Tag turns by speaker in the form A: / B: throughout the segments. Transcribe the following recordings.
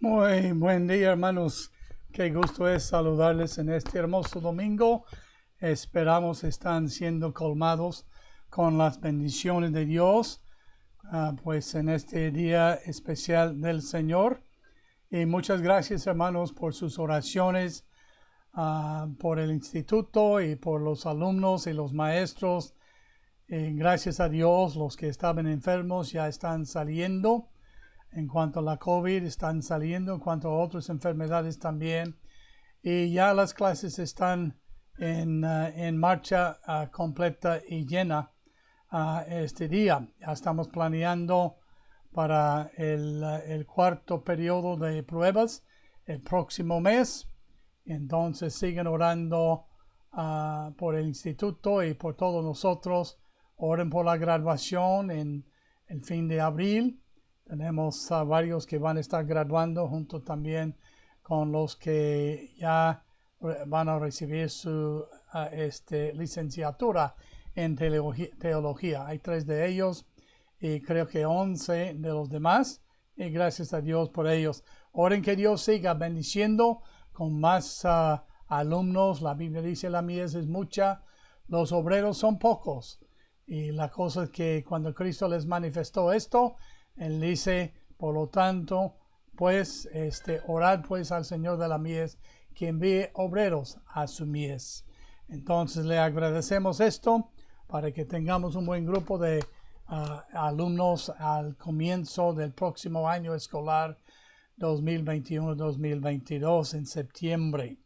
A: Muy buen día, hermanos. Qué gusto es saludarles en este hermoso domingo. Esperamos están siendo colmados con las bendiciones de Dios, pues en este día especial del Señor. Y muchas gracias, hermanos, por sus oraciones, por el instituto y por los alumnos y los maestros. Gracias a Dios, los que estaban enfermos ya están saliendo. En cuanto a la COVID, están saliendo. En cuanto a otras enfermedades también. Y ya las clases están en marcha completa y llena este día. Ya estamos planeando para el cuarto periodo de pruebas el próximo mes. Entonces siguen orando por el instituto y por todos nosotros. Oren por la graduación en el fin de abril. Tenemos varios que van a estar graduando junto también con los que ya van a recibir su licenciatura en teología. Hay 3 de ellos y creo que 11 de los demás. Y gracias a Dios por ellos. Oren que Dios siga bendiciendo con más alumnos. La Biblia dice la mies es mucha, los obreros son pocos. Y la cosa es que cuando Cristo les manifestó esto, Él dice, por lo tanto, pues, orad pues al Señor de la mies que envíe obreros a su mies. Entonces le agradecemos esto para que tengamos un buen grupo de alumnos al comienzo del próximo año escolar 2021-2022 en septiembre.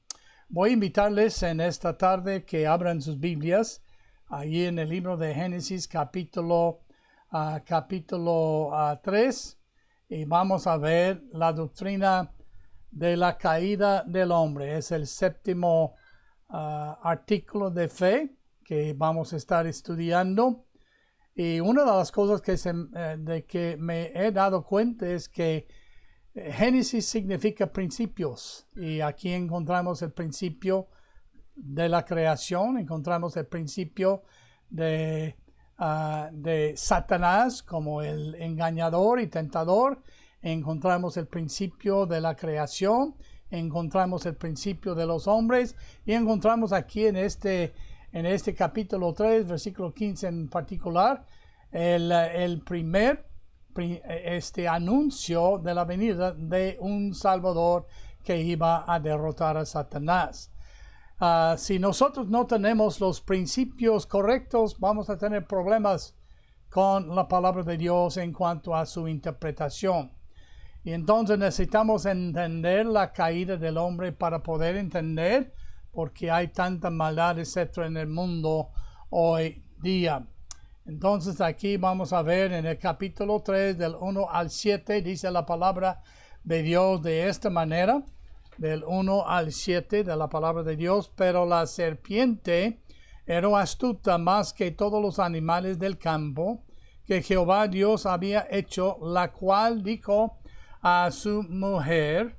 A: Voy a invitarles en esta tarde que abran sus Biblias allí en el libro de Génesis capítulo 3 y vamos a ver la doctrina de la caída del hombre. Es el séptimo artículo de fe que vamos a estar estudiando. Y una de las cosas de que me he dado cuenta es que Génesis significa principios. Y aquí encontramos el principio de la creación, encontramos el principio de Satanás como el engañador y tentador, encontramos el principio de la creación, encontramos el principio de los hombres y encontramos aquí en este capítulo 3, versículo 15 en particular, el primer anuncio de la venida de un Salvador que iba a derrotar a Satanás. Si nosotros no tenemos los principios correctos, vamos a tener problemas con la palabra de Dios en cuanto a su interpretación. Y entonces necesitamos entender la caída del hombre para poder entender por qué hay tanta maldad, etcétera, en el mundo hoy día. Entonces aquí vamos a ver en el capítulo 3 del 1 al 7, dice la palabra de Dios de esta manera, del 1 al 7 de la palabra de Dios. Pero la serpiente era astuta más que todos los animales del campo que Jehová Dios había hecho, la cual dijo a su mujer: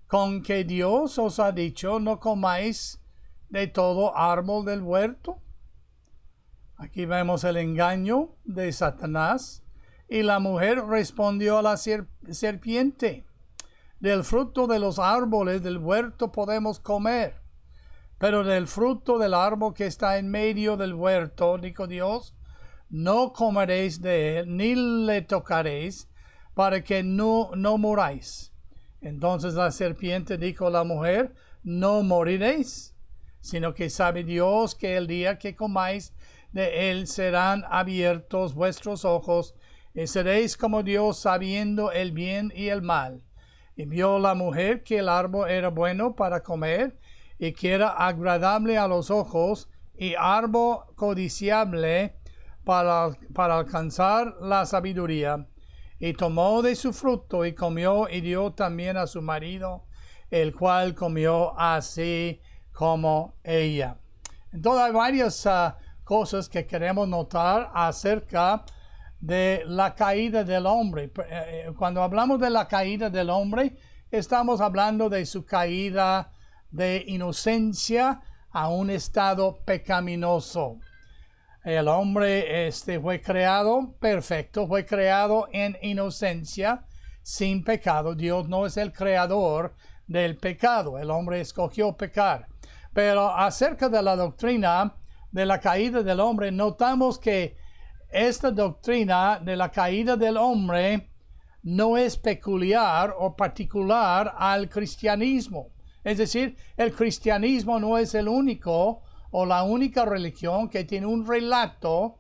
A: ¿con que Dios os ha dicho, no comáis de todo árbol del huerto? Aquí vemos el engaño de Satanás. Y la mujer respondió a la serpiente: del fruto de los árboles del huerto podemos comer, pero del fruto del árbol que está en medio del huerto, dijo Dios, no comeréis de él, ni le tocaréis, para que no muráis. Entonces la serpiente dijo a la mujer: no moriréis, sino que sabe Dios que el día que comáis de él serán abiertos vuestros ojos, y seréis como Dios, sabiendo el bien y el mal. Y vio la mujer que el árbol era bueno para comer, y que era agradable a los ojos, y árbol codiciable para alcanzar la sabiduría. Y tomó de su fruto y comió, y dio también a su marido, el cual comió así como ella. Entonces hay varias cosas que queremos notar acerca de la caída del hombre. Cuando hablamos de la caída del hombre, estamos hablando de su caída de inocencia a un estado pecaminoso. El hombre fue creado perfecto, fue creado en inocencia, sin pecado. Dios no es el creador del pecado. El hombre escogió pecar. Pero acerca de la doctrina de la caída del hombre, notamos que esta doctrina de la caída del hombre no es peculiar o particular al cristianismo. Es decir, el cristianismo no es el único o la única religión que tiene un relato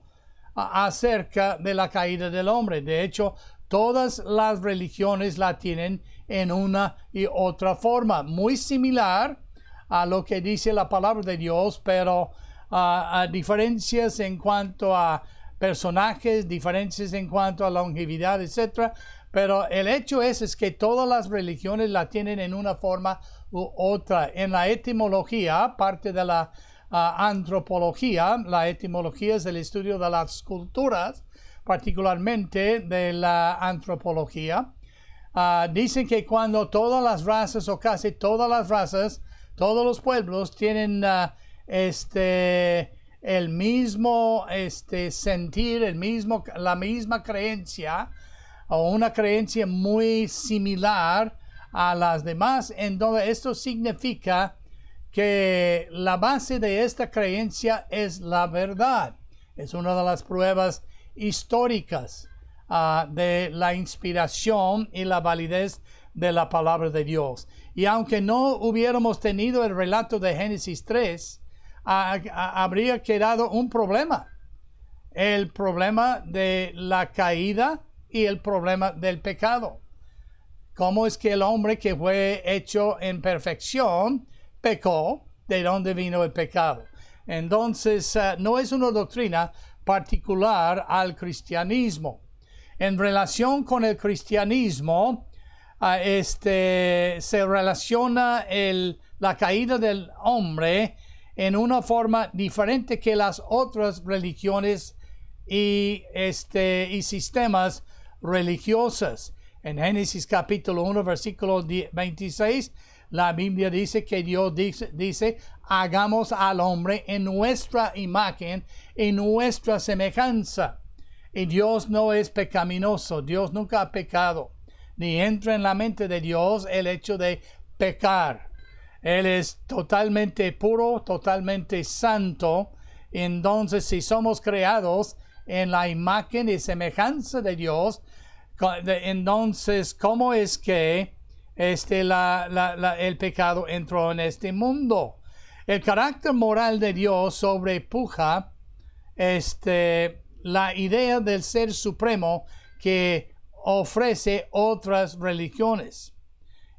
A: acerca de la caída del hombre. De hecho, todas las religiones la tienen en una y otra forma, muy similar a lo que dice la palabra de Dios, pero a diferencias en cuanto a personajes, diferencias en cuanto a longevidad, etc. Pero el hecho es que todas las religiones la tienen en una forma u otra. En la etimología, parte de la antropología, la etimología es el estudio de las culturas, particularmente de la antropología. Dicen que cuando todas las razas, o casi todas las razas, todos los pueblos tienen el mismo sentir, la misma creencia, o una creencia muy similar a las demás. Entonces esto significa que la base de esta creencia es la verdad. Es una de las pruebas históricas de la inspiración y la validez de la palabra de Dios. Y aunque no hubiéramos tenido el relato de Génesis 3, habría quedado un problema. El problema de la caída y el problema del pecado. ¿Cómo es que el hombre que fue hecho en perfección pecó? ¿De dónde vino el pecado? Entonces, no es una doctrina particular al cristianismo. En relación con el cristianismo, se relaciona la caída del hombre en una forma diferente que las otras religiones y sistemas religiosos. En Génesis capítulo 1, versículo 26, la Biblia dice que Dios dice, hagamos al hombre en nuestra imagen, en nuestra semejanza. Y Dios no es pecaminoso, Dios nunca ha pecado, ni entra en la mente de Dios el hecho de pecar. Él es totalmente puro, totalmente santo. Entonces, si somos creados en la imagen y semejanza de Dios, entonces, ¿cómo es que el pecado entró en este mundo? El carácter moral de Dios sobrepuja la idea del ser supremo que ofrece otras religiones,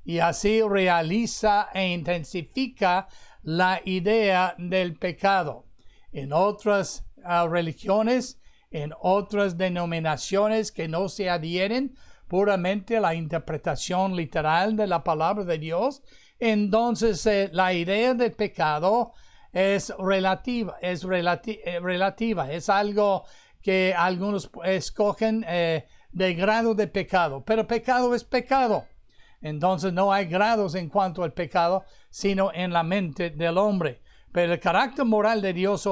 A: y así realiza e intensifica la idea del pecado. En otras religiones, en otras denominaciones que no se adhieren puramente a la interpretación literal de la palabra de Dios, entonces la idea del pecado es relativa, es algo que algunos escogen de grado de pecado, pero pecado es pecado. Entonces no hay grados en cuanto al pecado, sino en la mente del hombre. Pero el carácter moral de Dios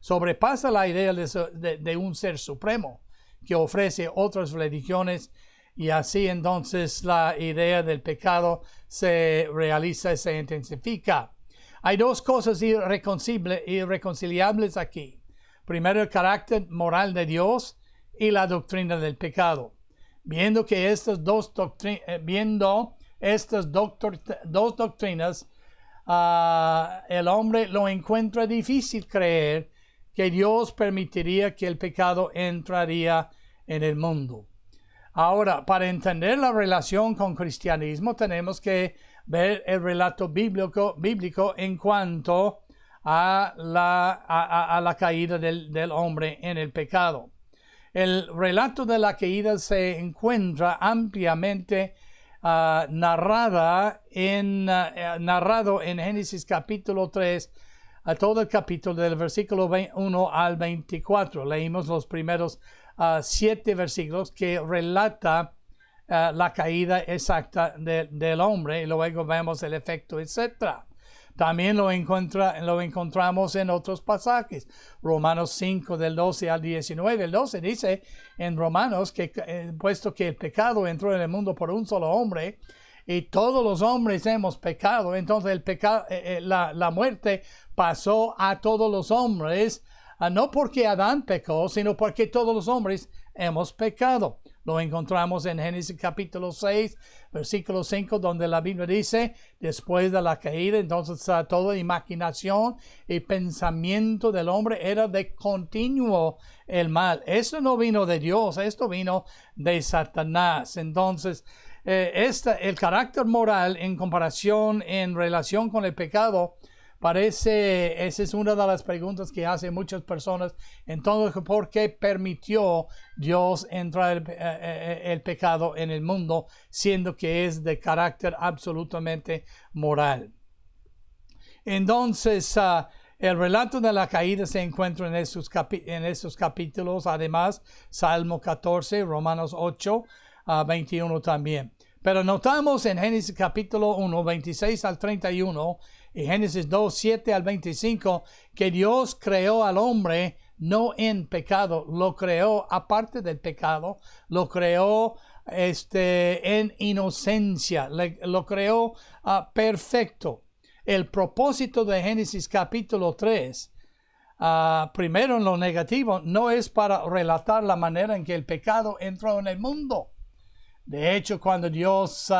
A: sobrepasa la idea de un ser supremo que ofrece otras religiones, y así entonces la idea del pecado se realiza y se intensifica. Hay dos cosas irreconciliables aquí. Primero, el carácter moral de Dios y la doctrina del pecado. Viendo estas dos doctrinas, el hombre lo encuentra difícil creer que Dios permitiría que el pecado entraría en el mundo. Ahora, para entender la relación con cristianismo, tenemos que ver el relato bíblico en cuanto a la caída del hombre en el pecado. El relato de la caída se encuentra ampliamente narrado en Génesis capítulo 3, a todo el capítulo del versículo 1 al 24. Leímos los primeros 7 versículos que relata la caída exacta del hombre, y luego vemos el efecto, etc. También lo encontramos en otros pasajes. Romanos 5, del 12 al 19. El 12 dice en Romanos que puesto que el pecado entró en el mundo por un solo hombre, y todos los hombres hemos pecado, entonces el pecado, la muerte pasó a todos los hombres, no porque Adán pecó, sino porque todos los hombres hemos pecado. Lo encontramos en Génesis capítulo 6, versículo 5, donde la Biblia dice, después de la caída, entonces toda imaginación y pensamiento del hombre era de continuo el mal. Eso no vino de Dios, esto vino de Satanás. Entonces, el carácter moral en relación con el pecado, esa es una de las preguntas que hacen muchas personas. Entonces, ¿por qué permitió Dios entrar el pecado en el mundo, siendo que es de carácter absolutamente moral? Entonces, el relato de la caída se encuentra en estos capítulos, además, Salmo 14, Romanos 8, 21 también. Pero notamos en Génesis capítulo 1, 26 al 31, y Génesis 2, 7 al 25, que Dios creó al hombre no en pecado, lo creó aparte del pecado, lo creó en inocencia, lo creó perfecto. El propósito de Génesis capítulo 3, primero en lo negativo, no es para relatar la manera en que el pecado entró en el mundo. De hecho, cuando Dios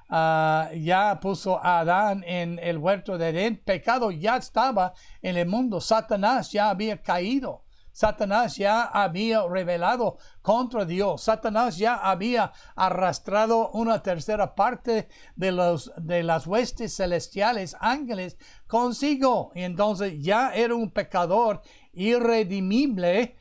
A: ya puso a Adán en el huerto de Edén, pecado ya estaba en el mundo. Satanás ya había caído. Satanás ya había rebelado contra Dios. Satanás ya había arrastrado una tercera parte de las huestes celestiales, ángeles, consigo. Y entonces ya era un pecador irredimible,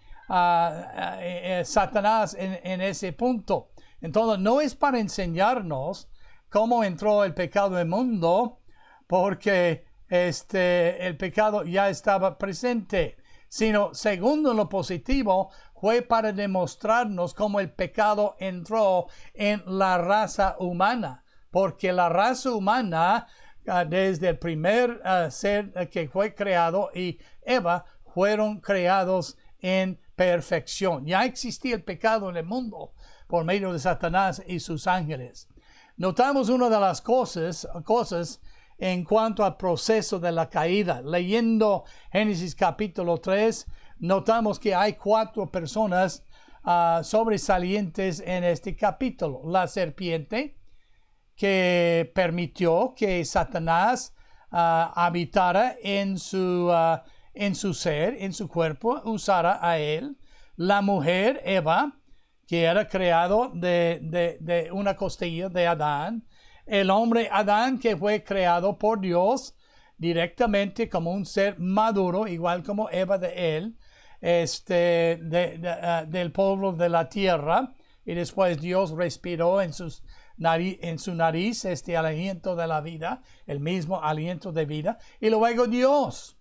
A: Satanás en ese punto. Entonces no es para enseñarnos cómo entró el pecado en el mundo, porque el pecado ya estaba presente, sino segundo lo positivo, fue para demostrarnos cómo el pecado entró en la raza humana, porque la raza humana, desde el primer ser que fue creado y Eva, fueron creados en perfección. Ya existía el pecado en el mundo por medio de Satanás y sus ángeles. Notamos una de las cosas en cuanto al proceso de la caída. Leyendo Génesis capítulo 3, notamos que hay 4 personas sobresalientes en este capítulo. La serpiente, que permitió que Satanás habitara en su ser, en su cuerpo, usara a él. La mujer, Eva, que era creado de una costilla de Adán. El hombre Adán, que fue creado por Dios directamente como un ser maduro, igual como Eva de él, del polvo de la tierra. Y después Dios respiró en su nariz aliento de la vida, el mismo aliento de vida. Y luego Dios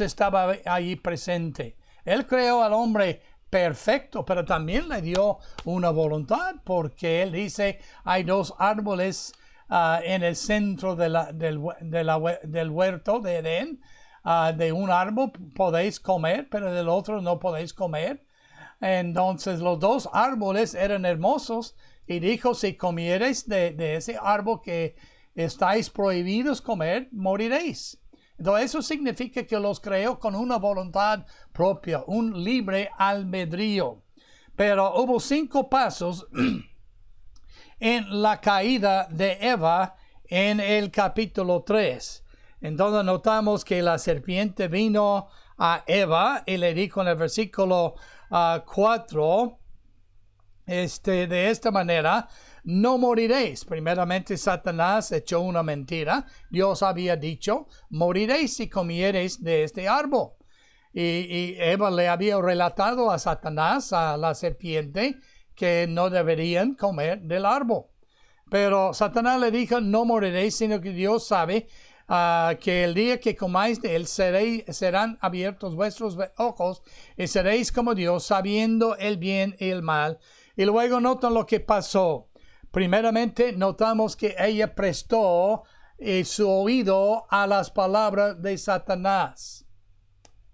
A: estaba ahí presente. Él creó al hombre perfecto, pero también le dio una voluntad, porque él dice, hay dos árboles en el centro del huerto de Edén. De un árbol podéis comer, pero del otro no podéis comer. Entonces los dos árboles eran hermosos, y dijo, si comiereis de ese árbol que estáis prohibidos comer, moriréis. Entonces eso significa que los creó con una voluntad propia, un libre albedrío. Pero hubo 5 pasos en la caída de Eva en el capítulo 3. Entonces notamos que la serpiente vino a Eva y le dijo en el versículo 4, de esta manera, no moriréis. Primeramente Satanás echó una mentira. Dios había dicho, moriréis si comiereis de este árbol. Y Eva le había relatado a Satanás, a la serpiente, que no deberían comer del árbol. Pero Satanás le dijo, no moriréis, sino que Dios sabe que el día que comáis de él serán abiertos vuestros ojos y seréis como Dios, sabiendo el bien y el mal. Y luego notan lo que pasó. Primeramente notamos que ella prestó su oído a las palabras de Satanás.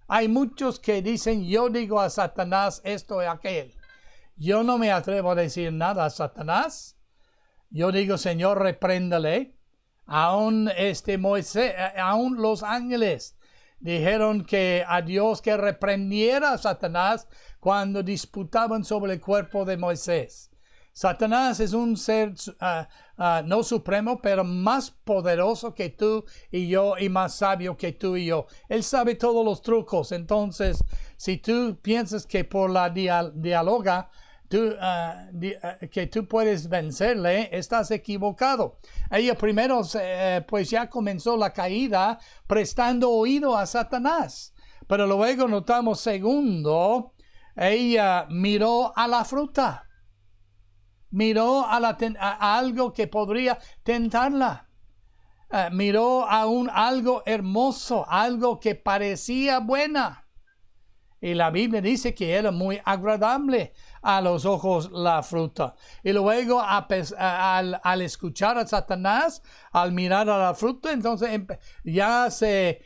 A: Hay muchos que dicen, yo digo a Satanás esto y aquel. Yo no me atrevo a decir nada a Satanás. Yo digo, Señor, repréndale. Aún Moisés, aún los ángeles dijeron que a Dios que reprendiera a Satanás cuando disputaban sobre el cuerpo de Moisés. Satanás es un ser no supremo, pero más poderoso que tú y yo, y más sabio que tú y yo. Él sabe todos los trucos. Entonces, si tú piensas que por la diáloga que tú puedes vencerle, estás equivocado. Ella primero pues ya comenzó la caída prestando oído a Satanás, pero luego notamos segundo, ella miró a la fruta, miró a algo que podría tentarla. Miró a algo hermoso, algo que parecía buena. Y la Biblia dice que era muy agradable a los ojos la fruta. Y luego al escuchar a Satanás, al mirar a la fruta, entonces ya se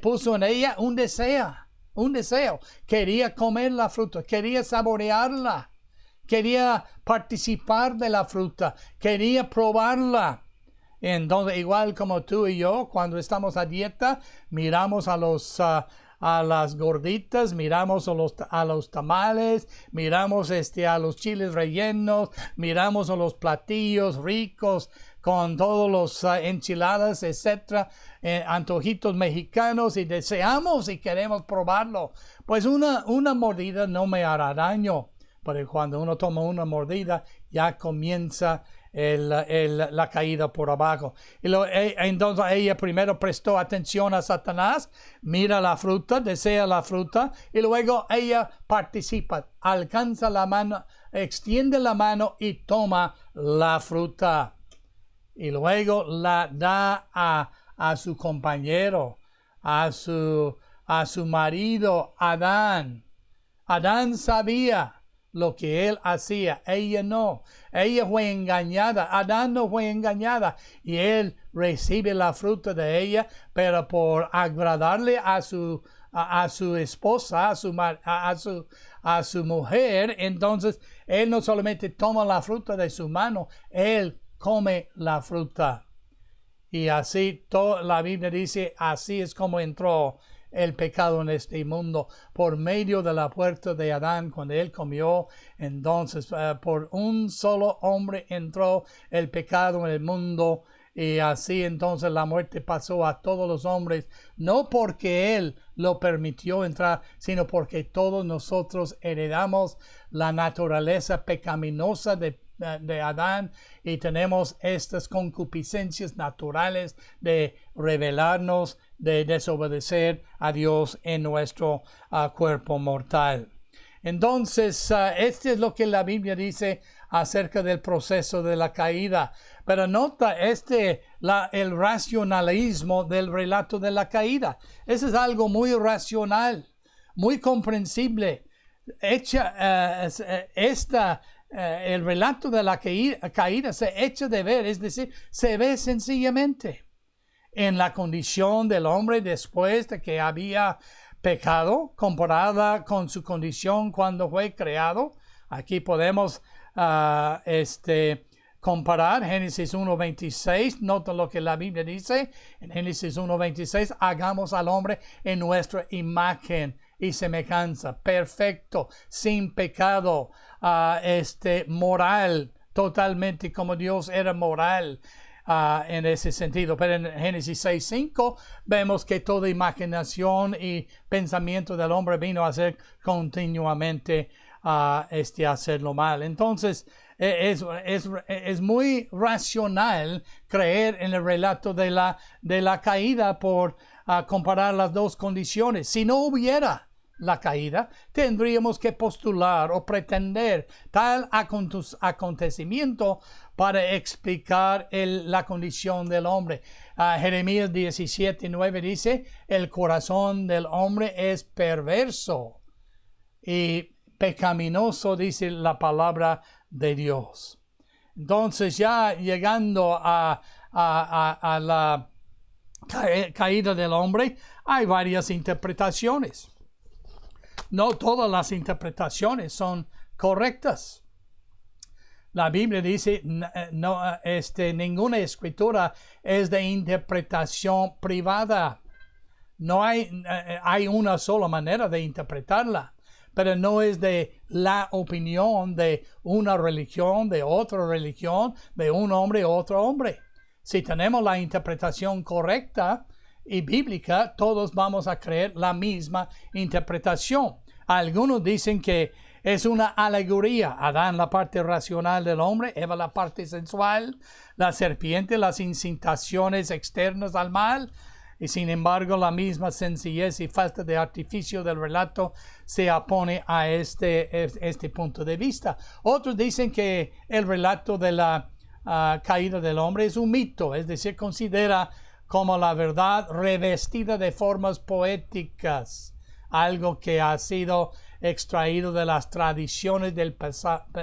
A: puso en ella un deseo. Quería comer la fruta, quería saborearla, quería participar de la fruta, quería probarla. Entonces, igual como tú y yo, cuando estamos a dieta, miramos a las gorditas, miramos a los tamales, miramos a los chiles rellenos, miramos a los platillos ricos con todos los enchiladas, etcétera, antojitos mexicanos, y deseamos y queremos probarlo. Pues una mordida no me hará daño, pero cuando uno toma una mordida ya comienza la caída por abajo. Entonces ella primero prestó atención a Satanás, mira la fruta, desea la fruta, y luego ella participa, alcanza la mano, extiende la mano y toma la fruta. Y luego la da a su compañero, a su marido Adán. Adán sabía lo que él hacía, ella no. Ella fue engañada, Adán no fue engañada, y él recibe la fruta de ella, pero por agradarle a su esposa, a su mujer, entonces él no solamente toma la fruta de su mano, él come la fruta. Y así la Biblia dice, así es como entró el pecado en este mundo, por medio de la puerta de Adán. Cuando él comió, entonces por un solo hombre entró el pecado en el mundo, y así entonces la muerte pasó a todos los hombres, no porque Él lo permitió entrar, sino porque todos nosotros heredamos la naturaleza pecaminosa de Adán y tenemos estas concupiscencias naturales de rebelarnos, de desobedecer a Dios en nuestro cuerpo mortal. Entonces, este es lo que la Biblia dice acerca del proceso de la caída. Pero nota el racionalismo del relato de la caída. Eso es algo muy racional, muy comprensible. El relato de la caída se echa de ver, es decir, se ve sencillamente en la condición del hombre después de que había pecado, comparada con su condición cuando fue creado. Aquí podemos comparar Génesis 1:26. Nota lo que la Biblia dice en Génesis 1:26. Hagamos al hombre en nuestra imagen y semejanza, perfecto, sin pecado, moral, totalmente como Dios era moral. En ese sentido, pero en Génesis 6:5 vemos que toda imaginación y pensamiento del hombre vino a hacer continuamente hacerlo mal. Entonces es muy racional creer en el relato de la caída por comparar las dos condiciones. Si no hubiera la caída, tendríamos que postular o pretender tal acontecimiento para explicar la condición del hombre. Jeremías 17:9 dice: el corazón del hombre es perverso y pecaminoso, dice la palabra de Dios. Entonces, ya llegando a la caída del hombre, hay varias interpretaciones. No todas las interpretaciones son correctas. La Biblia dice ninguna escritura es de interpretación privada. No hay una sola manera de interpretarla, pero no es de la opinión de una religión, de otra religión, de un hombre u otro hombre. Si tenemos la interpretación correcta y bíblica, todos vamos a creer la misma interpretación. Algunos dicen que es una alegoría. Adán, la parte racional del hombre; Eva, la parte sensual; la serpiente, las incitaciones externas al mal. Y sin embargo, la misma sencillez y falta de artificio del relato se opone a este punto de vista. Otros dicen que el relato de la caída del hombre es un mito, es decir, considera como la verdad revestida de formas poéticas, algo que ha sido extraído de las tradiciones del pasado.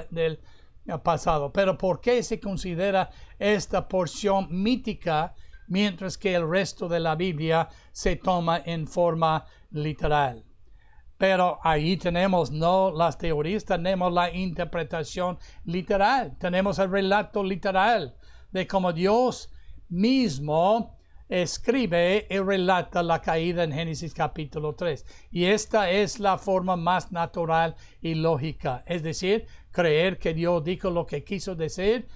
A: Pero ¿por qué se considera esta porción mítica mientras que el resto de la Biblia se toma en forma literal? Pero ahí tenemos no las teorías, tenemos la interpretación literal, tenemos el relato literal de cómo Dios mismo escribe y relata la caída en Génesis capítulo 3. Y esta es la forma más natural y lógica. Es decir, creer que Dios dijo lo que quiso decir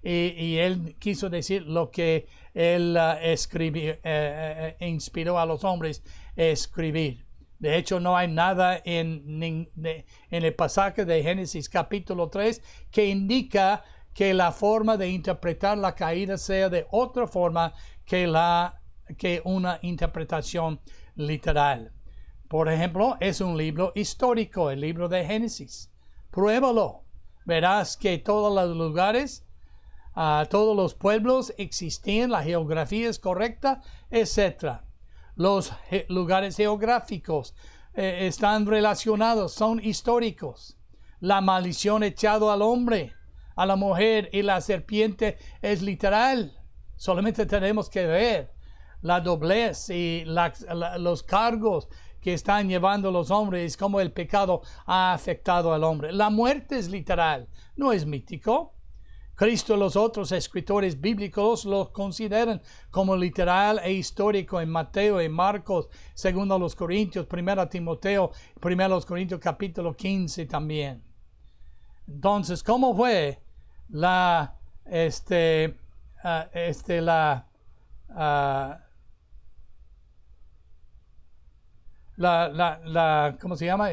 A: y Él quiso decir lo que Él inspiró a los hombres a escribir. De hecho, no hay nada en el pasaje de Génesis capítulo 3 que indica que la forma de interpretar la caída sea de otra forma que una interpretación literal. Por ejemplo, es un libro histórico, el libro de Génesis. Pruébalo. Verás que todos los lugares, todos los pueblos existían, la geografía es correcta, etc. Los lugares geográficos están relacionados, son históricos. La maldición echada al hombre, a la mujer y la serpiente es literal. Solamente tenemos que ver la doblez y los cargos que están llevando los hombres, cómo el pecado ha afectado al hombre. La muerte es literal, no es mítico. Cristo y los otros escritores bíblicos lo consideran como literal e histórico en Mateo y Marcos, 2 Corintios, 1 Timoteo, 1 Corintios capítulo 15 también. Entonces, ¿cómo fue ¿cómo se llama?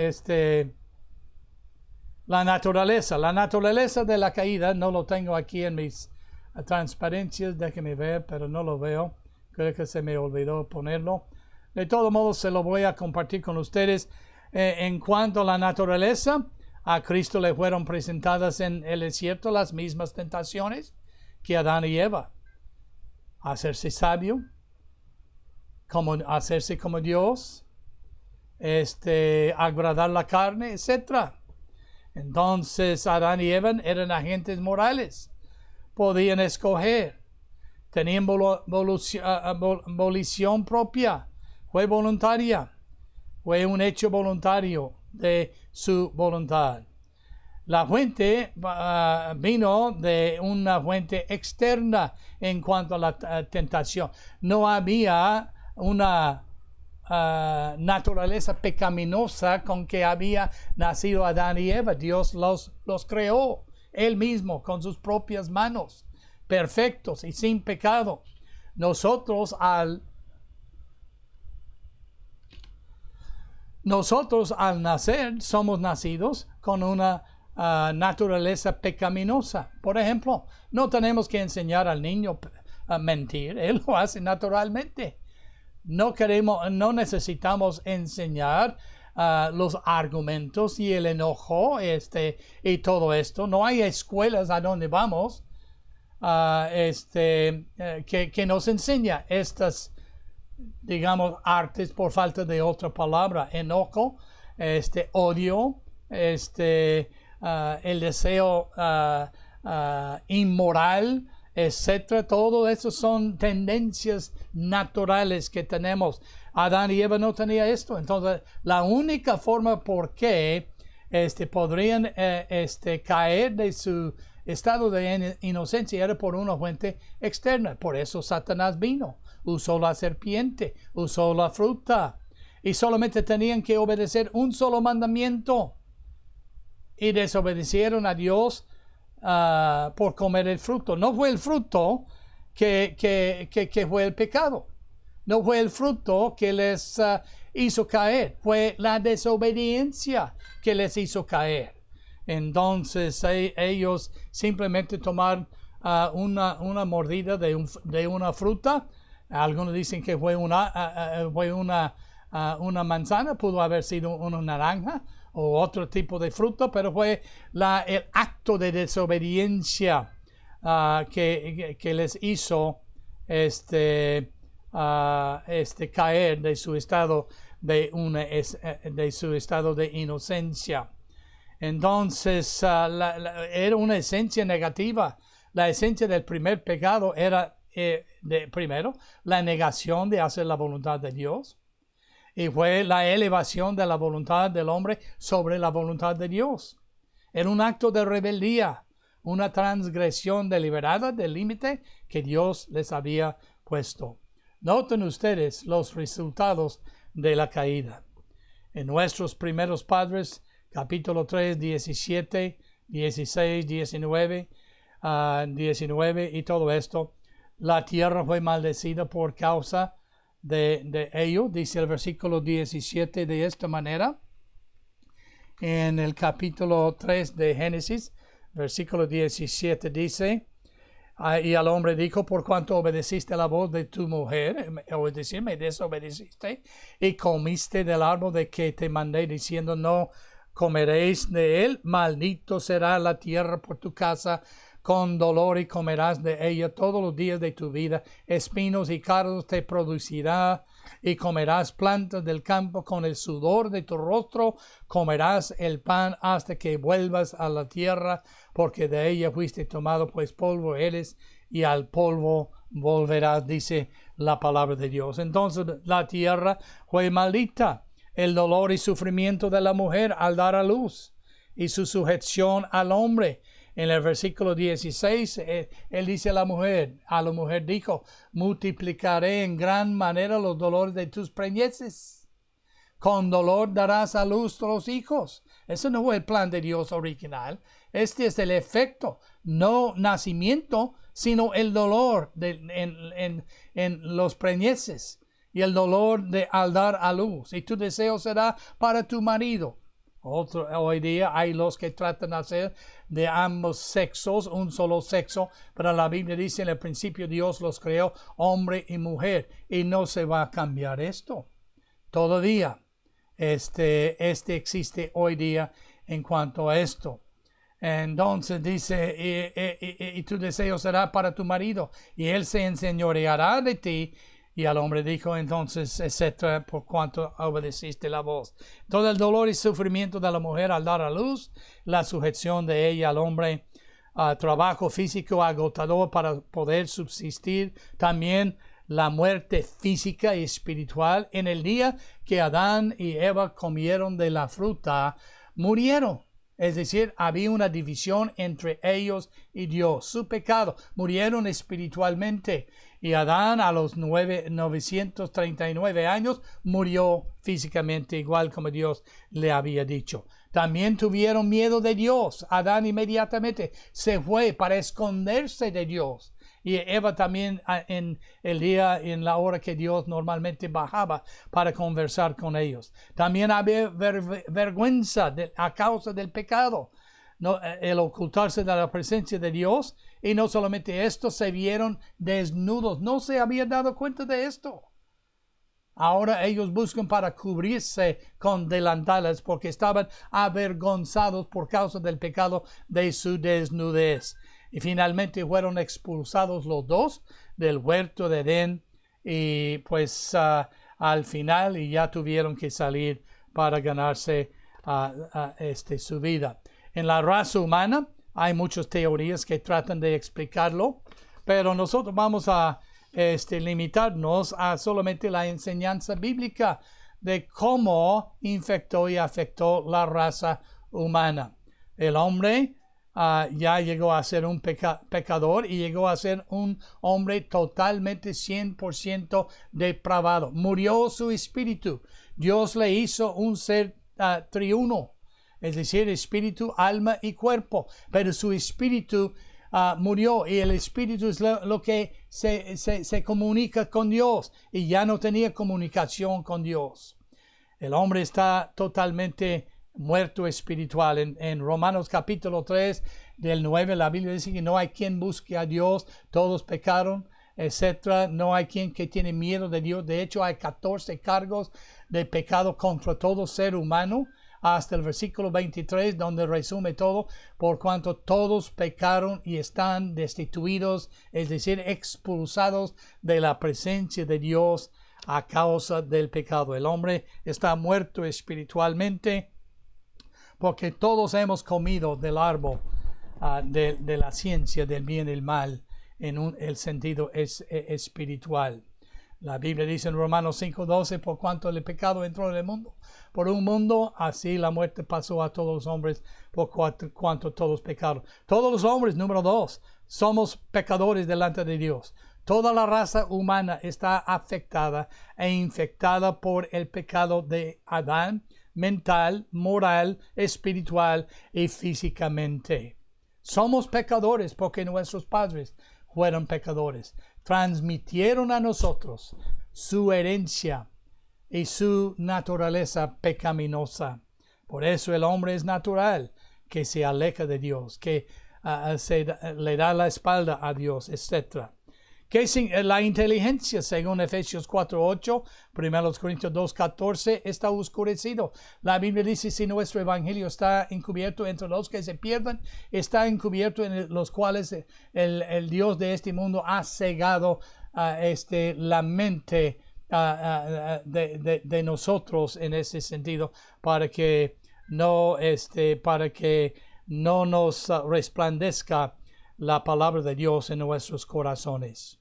A: La naturaleza de la caída, no lo tengo aquí en mis transparencias, déjenme ver, pero no lo veo. Creo que se me olvidó ponerlo. De todo modo, se lo voy a compartir con ustedes. En cuanto a la naturaleza, a Cristo le fueron presentadas en el desierto las mismas tentaciones que Adán y Eva. Hacerse sabio, hacerse como Dios, agradar la carne, etc. Entonces Adán y Eva eran agentes morales, podían escoger, tenían volición propia, fue voluntaria, fue un hecho voluntario de su voluntad. La fuente vino de una fuente externa en cuanto a la tentación. No había una naturaleza pecaminosa con que había nacido Adán y Eva. Dios los creó Él mismo con sus propias manos, perfectos y sin pecado. Nosotros al nacer somos nacidos con una naturaleza pecaminosa. Por ejemplo, no tenemos que enseñar al niño a mentir, él lo hace naturalmente. No necesitamos enseñar los argumentos y el enojo y todo esto. No hay escuelas a donde vamos que nos enseña estas, digamos, artes, por falta de otra palabra: enojo, odio, el deseo inmoral, etcétera. Todo eso son tendencias naturales que tenemos. Adán y Eva no tenían esto. Entonces, la única forma por qué podrían caer de su estado de inocencia era por una fuente externa. Por eso Satanás vino, usó la serpiente, usó la fruta, y solamente tenían que obedecer un solo mandamiento, y desobedecieron a Dios por comer el fruto. No fue el fruto que fue el pecado. No fue el fruto que les hizo caer. Fue la desobediencia que les hizo caer. Entonces ellos simplemente tomaron una mordida de una fruta. Algunos dicen que fue una manzana, pudo haber sido una naranja o otro tipo de fruta, pero fue el acto de desobediencia que les hizo caer de su estado de inocencia. Entonces era una esencia negativa. La esencia del primer pecado era primero la negación de hacer la voluntad de Dios, y fue la elevación de la voluntad del hombre sobre la voluntad de Dios. Era un acto de rebeldía, una transgresión deliberada del límite que Dios les había puesto. Noten ustedes los resultados de la caída. En nuestros primeros padres, capítulo 3, 17, 16, 19 y todo esto, la tierra fue maldecida por causa de ello. Dice el versículo 17 de esta manera. En el capítulo 3 de Génesis, versículo 17 dice: y al hombre dijo: por cuanto obedeciste la voz de tu mujer, es decir, me desobedeciste, y comiste del árbol de que te mandé, diciendo: no comeréis de él, maldito será la tierra por tu casa, con dolor y comerás de ella todos los días de tu vida. Espinos y cardos te producirá, y comerás plantas del campo. Con el sudor de tu rostro comerás el pan hasta que vuelvas a la tierra, porque de ella fuiste tomado, pues polvo eres, y al polvo volverás, dice la palabra de Dios. Entonces la tierra fue maldita. El dolor y sufrimiento de la mujer al dar a luz, y su sujeción al hombre. En el versículo 16, él dice a la mujer dijo: multiplicaré en gran manera los dolores de tus preñeces. con dolor darás a luz los hijos. Ese no fue el plan de Dios original. Este es el efecto, no nacimiento, sino el dolor en los preñeces y el dolor al dar a luz. Y tu deseo será para tu marido. Hoy día hay los que tratan de hacer de ambos sexos, un solo sexo, pero la Biblia dice en el principio Dios los creó hombre y mujer y no se va a cambiar esto. Todavía este existe hoy día en cuanto a esto. Entonces dice, y tu deseo será para tu marido, y él se enseñoreará de ti. Y al hombre dijo entonces, etcétera, por cuanto obedeciste la voz. Todo el dolor y sufrimiento de la mujer al dar a luz, la sujeción de ella al hombre, trabajo físico agotador para poder subsistir, también la muerte física y espiritual. En el día que Adán y Eva comieron de la fruta, murieron. Es decir, había una división entre ellos y Dios. Su pecado, murieron espiritualmente. Y Adán a los 939 años murió físicamente, igual como Dios le había dicho. También tuvieron miedo de Dios. Adán inmediatamente se fue para esconderse de Dios. Y Eva también en la hora que Dios normalmente bajaba para conversar con ellos. También había vergüenza a causa del pecado, ¿no? El ocultarse de la presencia de Dios. Y no solamente esto, se vieron desnudos. No se habían dado cuenta de esto. Ahora ellos buscan para cubrirse con delantales porque estaban avergonzados por causa del pecado de su desnudez. Y finalmente fueron expulsados los dos del huerto de Edén y pues al final y ya tuvieron que salir para ganarse su vida. En la raza humana hay muchas teorías que tratan de explicarlo, pero nosotros vamos a limitarnos a solamente la enseñanza bíblica de cómo infectó y afectó la raza humana. El hombre ya llegó a ser un pecador y llegó a ser un hombre totalmente 100% depravado. Murió su espíritu. Dios le hizo un ser triuno, es decir, espíritu, alma y cuerpo. Pero su espíritu murió y el espíritu es lo que se comunica con Dios y ya no tenía comunicación con Dios. El hombre está totalmente muerto espiritual. En Romanos capítulo 3 del 9 la Biblia dice que no hay quien busque a Dios, todos pecaron, etcétera. No hay quien que tiene miedo de Dios. De hecho hay 14 cargos de pecado contra todo ser humano hasta el versículo 23 donde resume todo, por cuanto todos pecaron y están destituidos, es decir, expulsados de la presencia de Dios a causa del pecado. El hombre está muerto espiritualmente porque todos hemos comido del árbol de la ciencia del bien y el mal en el sentido espiritual. La Biblia dice en Romanos 5:12, por cuanto el pecado entró en el mundo, por un mundo, así la muerte pasó a todos los hombres, por cuanto todos pecaron. Todos los hombres, número 2, somos pecadores delante de Dios. Toda la raza humana está afectada e infectada por el pecado de Adán, mental, moral, espiritual y físicamente. Somos pecadores porque nuestros padres fueron pecadores. Transmitieron a nosotros su herencia y su naturaleza pecaminosa. Por eso el hombre es natural, que se aleja de Dios, que le da la espalda a Dios, etc. La inteligencia, según Efesios 4:8, 1 Corintios 2:14, está oscurecido. La Biblia dice, si nuestro evangelio está encubierto entre los que se pierden, está encubierto en los cuales el Dios de este mundo ha cegado la mente de nosotros en ese sentido, para que no nos resplandezca la palabra de Dios en nuestros corazones.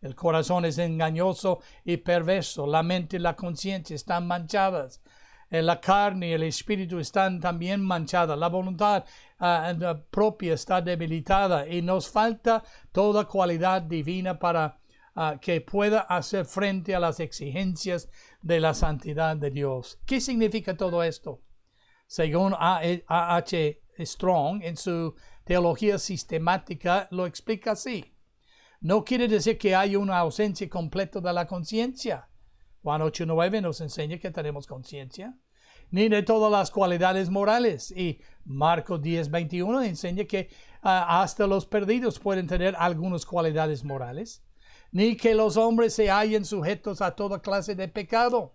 A: El corazón es engañoso y perverso. La mente y la conciencia están manchadas. La carne y el espíritu están también manchadas. La voluntad propia está debilitada y nos falta toda cualidad divina para que pueda hacer frente a las exigencias de la santidad de Dios. ¿Qué significa todo esto? Según A.H. Strong, en su teología sistemática, lo explica así. No quiere decir que hay una ausencia completa de la conciencia. Juan 8:9 nos enseña que tenemos conciencia, ni de todas las cualidades morales. Y Marcos 10:21 enseña que hasta los perdidos pueden tener algunas cualidades morales, ni que los hombres se hallen sujetos a toda clase de pecado.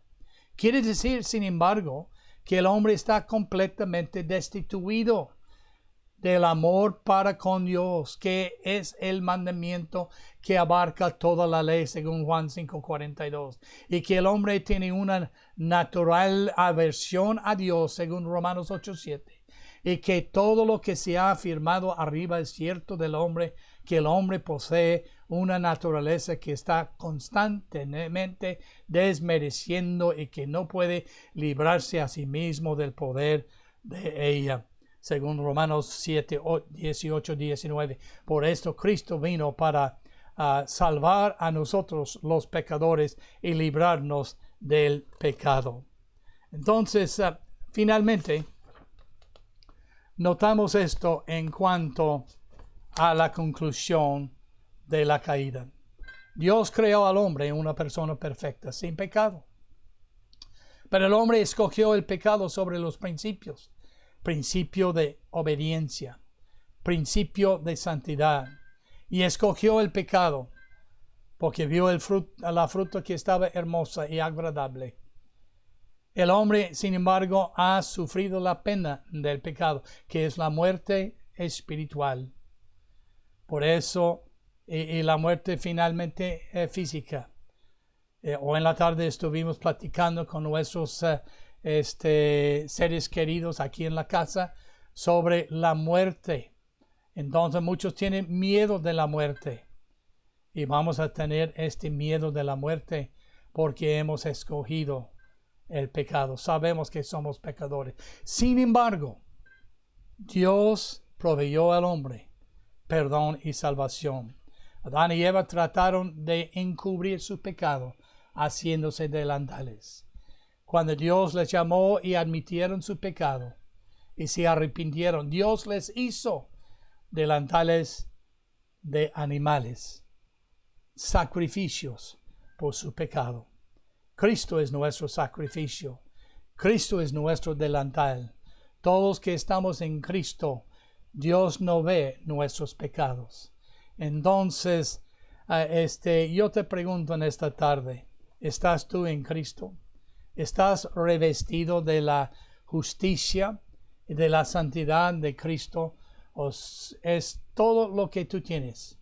A: Quiere decir, sin embargo, que el hombre está completamente destituido del amor para con Dios, que es el mandamiento que abarca toda la ley, según Juan 5:42, y que el hombre tiene una natural aversión a Dios, según Romanos 8:7, y que todo lo que se ha afirmado arriba es cierto del hombre, que el hombre posee una naturaleza que está constantemente desmereciendo y que no puede librarse a sí mismo del poder de ella, según Romanos 7, 18, 19. Por esto Cristo vino para salvar a nosotros los pecadores y librarnos del pecado. Entonces, finalmente, notamos esto en cuanto a la conclusión de la caída. Dios creó al hombre una persona perfecta, sin pecado. Pero el hombre escogió el pecado sobre los principios. Principio de obediencia, principio de santidad, y escogió el pecado porque vio la fruta que estaba hermosa y agradable. El hombre, sin embargo, ha sufrido la pena del pecado, que es la muerte espiritual. Por eso, y la muerte finalmente física. Hoy en la tarde estuvimos platicando con nuestros seres queridos aquí en la casa sobre la muerte. Entonces muchos tienen miedo de la muerte, y vamos a tener este miedo de la muerte porque hemos escogido el pecado. Sabemos que somos pecadores. Sin embargo, Dios proveyó al hombre perdón y salvación. Adán y Eva trataron de encubrir su pecado haciéndose delantales. Cuando Dios les llamó y admitieron su pecado y se arrepintieron, Dios les hizo delantales de animales, sacrificios por su pecado. Cristo es nuestro sacrificio. Cristo es nuestro delantal. Todos que estamos en Cristo, Dios no ve nuestros pecados. Entonces, yo te pregunto en esta tarde, ¿estás tú en Cristo? ¿Estás revestido de la justicia y de la santidad de Cristo? ¿O es todo lo que tú tienes,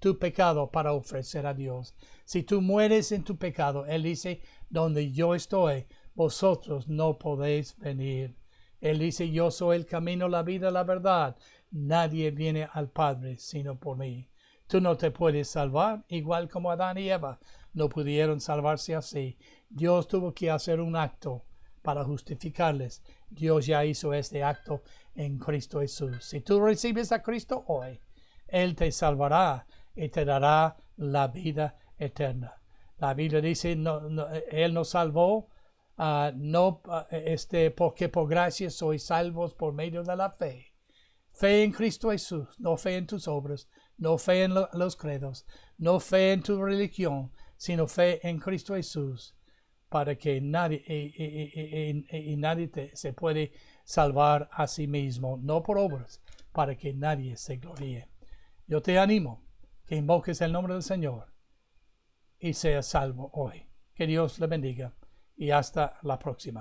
A: tu pecado, para ofrecer a Dios? Si tú mueres en tu pecado, Él dice, donde yo estoy, vosotros no podéis venir. Él dice, yo soy el camino, la vida, la verdad. Nadie viene al Padre sino por mí. Tú no te puedes salvar, igual como Adán y Eva no pudieron salvarse así. Dios tuvo que hacer un acto para justificarles. Dios ya hizo este acto en Cristo Jesús. Si tú recibes a Cristo hoy, Él te salvará y te dará la vida eterna. La Biblia dice, Él nos salvó, porque por gracia sois salvos por medio de la fe. Fe en Cristo Jesús, no fe en tus obras, no fe en los credos, no fe en tu religión, sino fe en Cristo Jesús, para que nadie se puede salvar a sí mismo, no por obras, para que nadie se gloríe. Yo te animo que invoques el nombre del Señor y seas salvo hoy. Que Dios le bendiga y hasta la próxima.